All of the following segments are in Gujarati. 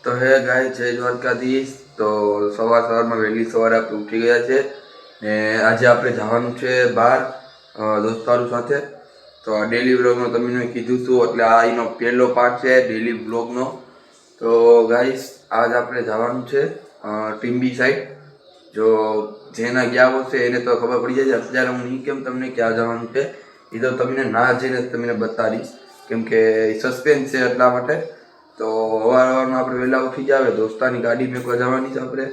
તો હે ગાય જય દ્વારકાધીશ। તો સવારમાં વહેલી સવારે આપણે ઉઠી ગયા છે ને આજે આપણે જવાનું છે બહાર દોસ્તારો સાથે। તો આ ડેલી વ્લોગનો તમને કીધું હતું એટલે આ એનો પહેલો પાર્ટ છે ડેલી વ્લોગનો। તો ગાઈસ આજ આપણે જવાનું છે ટીમ્બી સાઈડ। જો જેના ગયા હશે એને તો ખબર પડી જાય છે। અત્યારે હું નહીં કેમ તમને ક્યાં જવાનું છે એ તો તમને ના જઈને તમને બતાવીશ કેમ કે સસ્પેન્સ છે એટલા માટે। તો સવારમાં આપણે વહેલા ઉઠી જાવે દોસ્તાની ગાડી મેકવા જવાની છે આપણે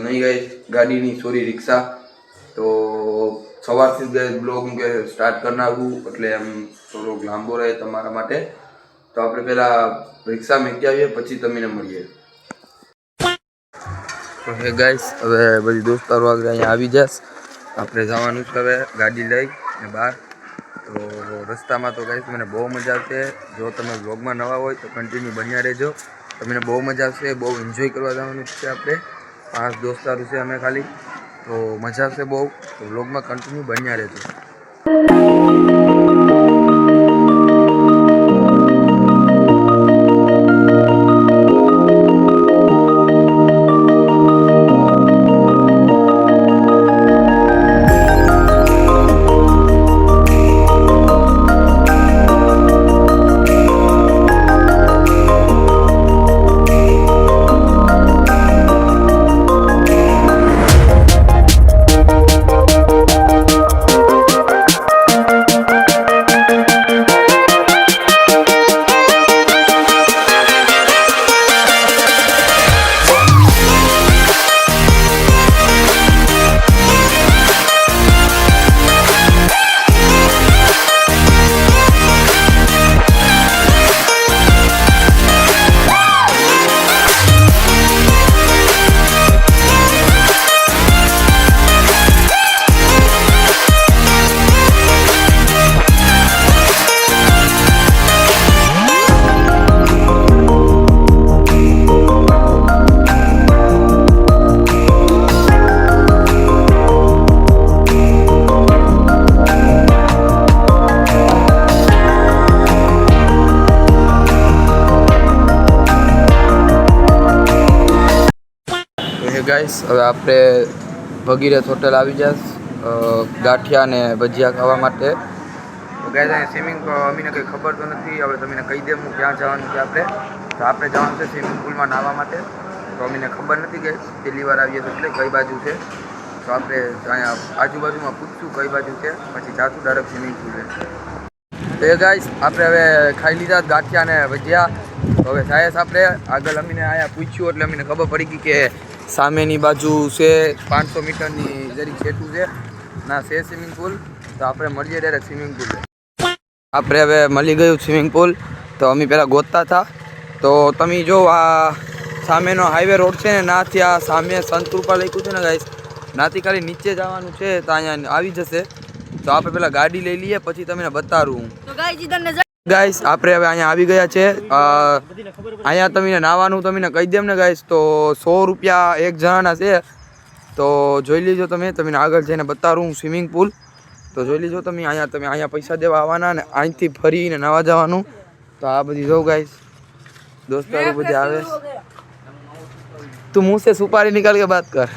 નહીં ગઈ ગાડીની સોરી રિક્ષા। તો સવારથી જ બ્લોગ કે સ્ટાર્ટ કરી નાખું એટલે એમ થોડોક લાંબો રહે તમારા માટે। તો આપણે પહેલાં રિક્ષા મેકી આવીએ પછી તમને મળીએ। તો હે ગાઈસ હવે બધી દોસ્તારો આગળ અહીંયા આવી જશે આપણે જવાનું છે હવે ગાડી લઈ ને બહાર। તો રસ્તામાં તો ગાઈસ મને બહુ મજા આવશે। જો તમે વ્લોગમાં નવા હોય તો કન્ટિન્યુ બન્યા રહેજો, તમને બહુ મજા આવશે। બહુ એન્જોય કરવા જવાનું છે આપણે 5 દોસ્તારો છે અમે ખાલી, તો મજા આવશે બહુ। તો વ્લોગમાં કન્ટિન્યુ બન્યા રહેજો। ગાઈસ હવે આપણે ભગીરથ હોટલ આવી જશે ગાંઠિયા ને ભજીયા ખાવા માટે। તો ગાઈસ અહીં સ્વિમિંગ અમીને કંઈ ખબર તો નથી, હવે તમને કહી દે હું ક્યાં જવાનું છે આપણે। તો આપણે જવાનું છે સ્વિમિંગ પુલમાં નાહવા માટે। તો અમીને ખબર નથી ગાઈસ, પહેલી વાર આવીએ તો એટલે કઈ બાજુ છે। તો આપણે અહીંયા આજુબાજુમાં પૂછશું કઈ બાજુ છે પછી જાશું ડાયરેક્ટ સ્વિમિંગ પુલે। તો ગાઈસ આપણે હવે ખાઈ લીધા ગાંઠિયા ને ભજીયા। તો હવે સાયસ આપણે આગળ અમીને અહીંયા પૂછ્યું એટલે અમીને ખબર પડી ગઈ કે સામેની બાજુ છે 500 મીટરની જરીક છેટું છે ના છે સ્વિમિંગ પુલ। તો આપણે મળીએ ડાયરેક્ટ સ્વિમિંગ પુલ। આપણે હવે મળી ગયું સ્વિમિંગ પુલ। તો અમે પહેલાં ગોતતા હતા તો તમે જો આ સામેનો હાઈવે રોડ છે ને નાથી આ સામે સંતરૂપા લખ્યું છે ને ગાઈસ નાથી ખાલી નીચે જવાનું છે તો અહીંયા આવી જશે। તો આપણે પહેલાં ગાડી લઈ લઈએ પછી તમને બતાવું। ગાઈસ આપણે હવે અહીંયા આવી ગયા છે। અહીંયા તમને નાવાનું તમને કહી દેમ ને ગાઈસ તો 100 રૂપિયા એક જણાના છે। તો જોઈ લીજો તમને આગળ જઈને બતાવું સ્વિમિંગ પુલ। તો જોઈ લીજો તમે અહીંયા પૈસા દેવા આવવાના ને અહીંથી ફરીને નાવા જવાનું। તો આ બધી જો ગાઈસ દોસ્તારો બધી આવે। તું મુંહ से सुपारी निकाल के बात कर।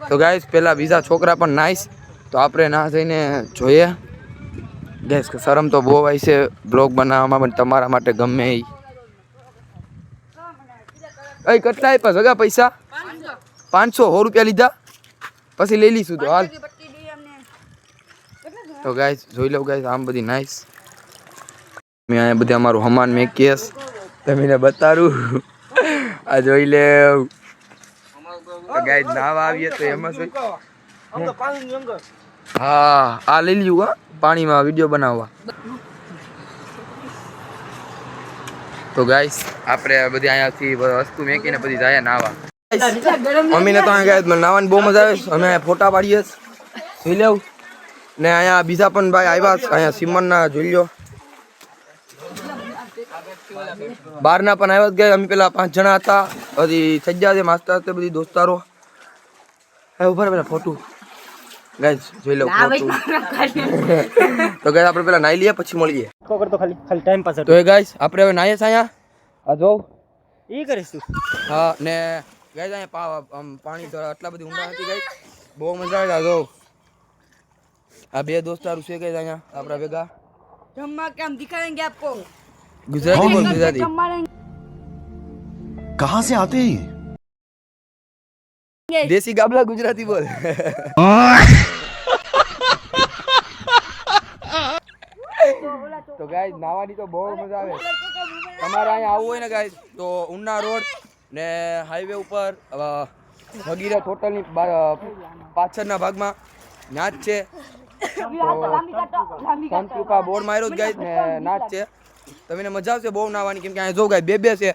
તો ગાઈસ પેલા બીજા છોકરા પણ નાઈસ તો આપણે ના જઈને જોઈએ ગાઈસ કે શરમ તો બહુ આવી છે બ્લોગ બનાવવામાં પણ તમારા માટે ગમે એ કેટલા આપ્યા જગા પૈસા 500 રૂપિયા લીધા પછી લઈ લઈશું તો હાલ। તો ગાઈસ જોઈ લો ગાઈસ આમ બધી નાઈસ મેં અહીંયા બધી અમારું હમાન મેકીશ તમને બતાડું આ જોઈ લે। ગાઈસ નાવા આવીએ તો એમાં શું હા આ લઈ લ્યું હા પાણીમાં વિડીયો બનાવવા। તો ગાઈસ આપણે બધી અહીંયાથી વસ્તુ મેકીને બધી જાય નાવા। મમ્મીને તો અહીંયા ગાઈસ નાવાની બહુ મજા આવે અમે ફોટા પાડીએ જોઈ લેવું ને અહીંયા બીજા પણ ભાઈ આવ્યા અહીંયા સિમનના જોઈ લો બહારના પણ આવ્યા જ ગયા. અમે પેલા 5 જણા હતા, બધી થઈ ગયા છે માસ્ટર હતા બધી દોસ્તારો. હવે ઉભા પેલા ફોટો ગાઈસ જોઈ લો ફોટો. તો ગાઈસ આપણે પેલા નાઈ લઈએ પછી મળીએ. તો ખાલી ટાઈમ પાસ. તો એ ગાઈસ આપણે હવે નાઈએ સાયા. આ જો ઈ કરીશું. હા ને ગાઈસ અહીંયા પાણી તો આટલા બધી ઊંડા નથી ગાઈસ. બહુ મજા આવે. આ જો આ બે દોસ્તારો છે ગાઈસ અહીંયા આપણા ભેગા. जम्मा के हम दिखाएंगे आपको ગુજરાતી બોલ ગુજરાતી. कहाँ से आते हैं ये? દેશી ગાબલા ગુજરાતી બોલ. તો ગાઈસ નાવાની તો બહુ મજા આવે. તમારે અહીંયા આવવું હોય ને ગાઈસ તો ઉના રોડ ને હાઈવે ઉપર ભગીરથ હોટલની પાછળના ભાગમાં નાચ છે. સંતુકા બોર્ડ માર્યો જ ગાઈસ ને નાચ છે. તમને મજા આવશે બહુ નાવાની. કેમ કે અહીંયા જો ગાઈસ બે છે.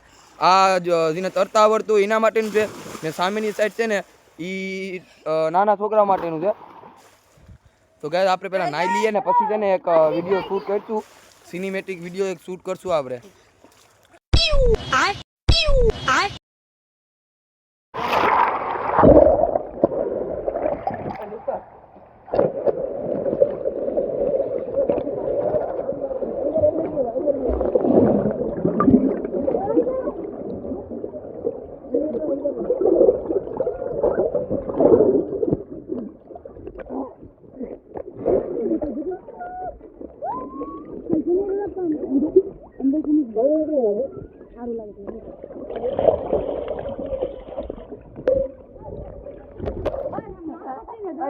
આ જેને તરતા આવડતું એના માટેનું છે ને સામેની સાઈડ છે ને એ નાના છોકરા માટેનું છે. તો ગાઈસ આપણે પહેલા નાઈ લઈએ ને પછી છે ને એક વિડીયો શૂટ કરશું. સિનેમેટિક વિડીયો એક શૂટ કરશું આપણે.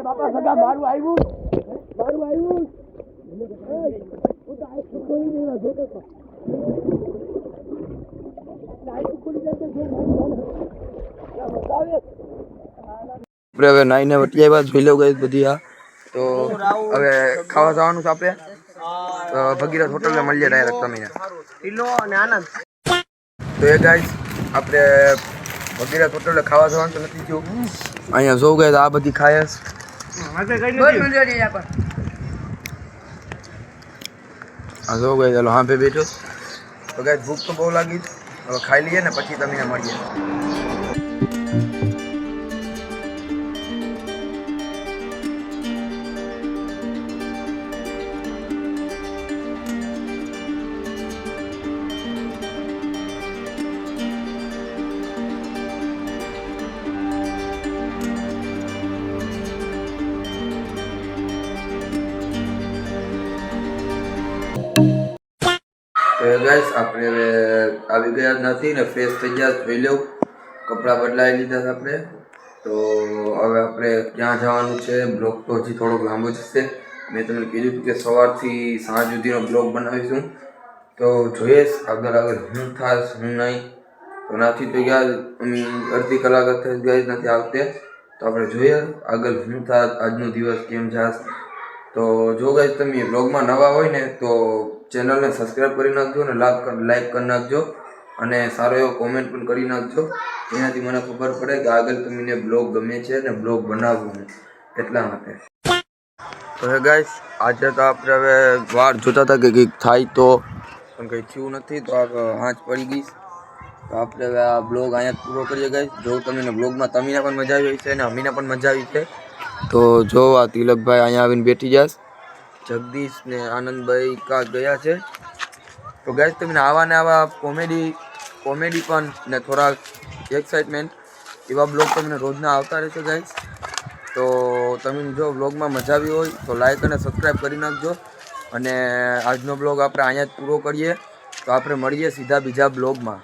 બાપા સગા મારું આવ્યું. આપણે હવે નાઈને વટી આવ્યા જોઈ લો ગાઈસ બધી. આ તો હવે ખાવા જવાનું છે આપણે ભગીરથ હોટલ મળીએ ડાયરેક્ટ તમને. તો એ ગાઈસ આપણે ભગીરથ હોટલ ખાવા જવાનું તો નથી થયું. અહીંયા જોઉં ગાઈસ આ બધી ખાય છે. આ જો ગાઈસ ચાલો હા પે બેઠો. તો ગાઈસ ભૂખ તો બહુ લાગી. હવે ખાઈ લઈએ ને પછી તમને મળીએ. તો ગાઈસ આપણે હવે આવી ગયા નથી ને ફ્રેશ થઈ ગયા જોઈ લઉં. કપડાં બદલાવી લીધા છે આપણે. તો હવે આપણે ક્યાં જવાનું છે. બ્લોગ તો હજી થોડોક લાંબો જશે. મેં તમને કીધું હતું કે સવારથી સાંજ સુધીનો બ્લોગ બનાવીશું. તો જોઈએ આગળ હું થાશ હું નહીં. તો નથી તો યાર અમે અડધી કલાક ગાઈસ નથી આવતે. તો આપણે જોઈએ આગળ હું થાશ આજનો દિવસ કેમ જાશ. તો જો ગાઈસ તમે બ્લોગમાં નવા હોય ને તો ચેનલને સબસ્ક્રાઈબ કરી નાખજો અને લાઈક કરી નાખજો અને સારો એવો કોમેન્ટ પણ કરી નાખજો. એનાથી મને ખબર પડે કે આગળ તમને બ્લોગ ગમે છે ને બ્લોગ બનાવવું એટલા માટે. તો હે ગાઈસ આજે તો આપણે હવે વાર જોતા હતા કે કંઈક થાય તો પણ કંઈ થયું નથી. તો આ હાંચ પડી ગઈ. તો આપણે હવે આ બ્લોગ અહીંયા પૂરો કરીએ ગાઈસ. જો તમને બ્લોગમાં તમને પણ મજા આવી છે અને અમીને પણ મજા આવી છે. તો જો આ તિલકભાઈ અહીંયા આવીને બેઠી જશે. જગદીશ ને આનંદભાઈ કા ગયા છે. તો ગાઈસ તમને આવા ને આવા કોમેડી પણ ને થોડા એક્સાઇટમેન્ટ એવા બ્લોગ તમને રોજના આવતા રહેશે ગાઈસ. તો તમને જો બ્લોગમાં મજા આવી હોય તો લાઈક અને સબસ્ક્રાઈબ કરી નાખજો. અને આજનો બ્લોગ આપણે અહીંયા જ પૂરો કરીએ. તો આપણે મળીએ સીધા બીજા બ્લોગમાં.